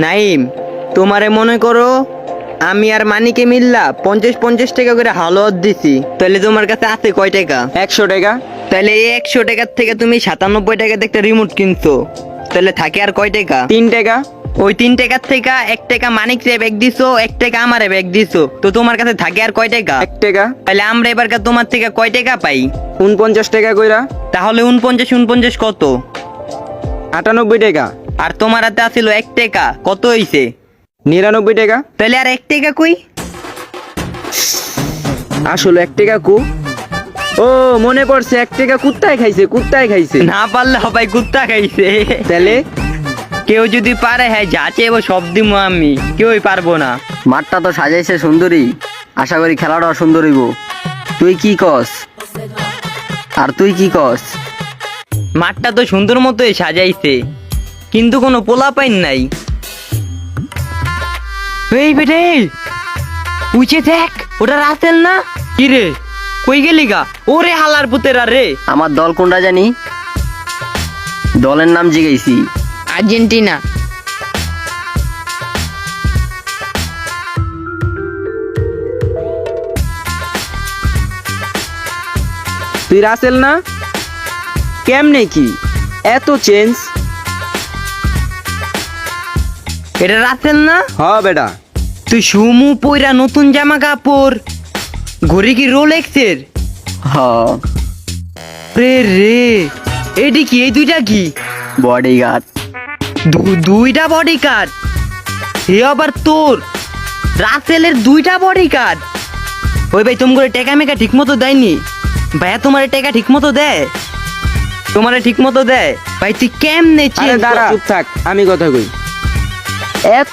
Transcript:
নাইম, তোমারে মনে করো আমি আর মানিকে মিল্লা 50-50 টাকা করে হালত দিছি, তাহলে তোমার কাছে আছে কয় টাকা? 100 টাকা। তাহলে এই 100 টাকার থেকে তুমি 97 টাকাতে একটা রিমোট কিনছো, তাহলে থাকে আর কয় টাকা? 3 টাকা। ওই 3 টাকার থেকে 1 টাকা মানিক রে ব্যাগ দিছো, 1 টাকা আমারে ব্যাগ দিছো, তো তোমার কাছে থাকে আর কয় টাকা? 1 টাকা। তাহলে আমরা এবার তোমার থেকে কয় টাকা পাই? 49 টাকা কইরা। তাহলে 49 কত? 98 টাকা। আর তোমার হাতে আছিল 1 টাকা, কত হইছে? 99 টাকা। তাহলে আর 1 টাকা কই? আসলে 1 টাকা কু। ও মনে পড়ছে, 1 টাকা কুত্তায় খাইছে। না পারলে হবাই কুত্তা খাইছে। তাহলে কেউ যদি পারে হ্যাঁ যা চেয়েবো সব দিমু আমি, কেউই পারবো না। মাঠটা তো সাজাইছে সুন্দরী, আশা করি খেলাটাও সুন্দর হইব। তুই কি কস? আর তুই কি কস? মাঠটা তো সুন্দর মতোই সাজাইছে, কিন্তু কোনো পোলা পাইন নাই। এই বেটে উঠে দেখ, ওটা রাতেল না? কি রে, কই গেলি গা? ওরে হালার পুতেরা রে। আমার দল কোনটা জানি? দলের নাম জিগাইছি। আর্জেন্টিনা। তুই রাসেল না? কেমনে কি এত চেঞ্জ? এটা রাতেল না? হ বেটা। তুই সুমু পইরা নতুন জামা কাপড়, ঘড়ি কি রোলেক্সের? হ, রে রে, এডি কি? এই দুইটা কি? বডিগার্ড। দুইটা বডি কার্ড? এ আবার তোর রাসেলের 2টা বডি কার্ড? ওই ভাই তুমি করে টেকা মেকা ঠিক মতো দেয়নি ভাইয়া? তোমার টেকা ঠিক মতো দেয়? তোমারে ঠিক মতো দেয় ভাই? তুই কেমনে আরে চেঞ্জ? দাঁড়া, চুপ থাক, আমি কথা কই। এত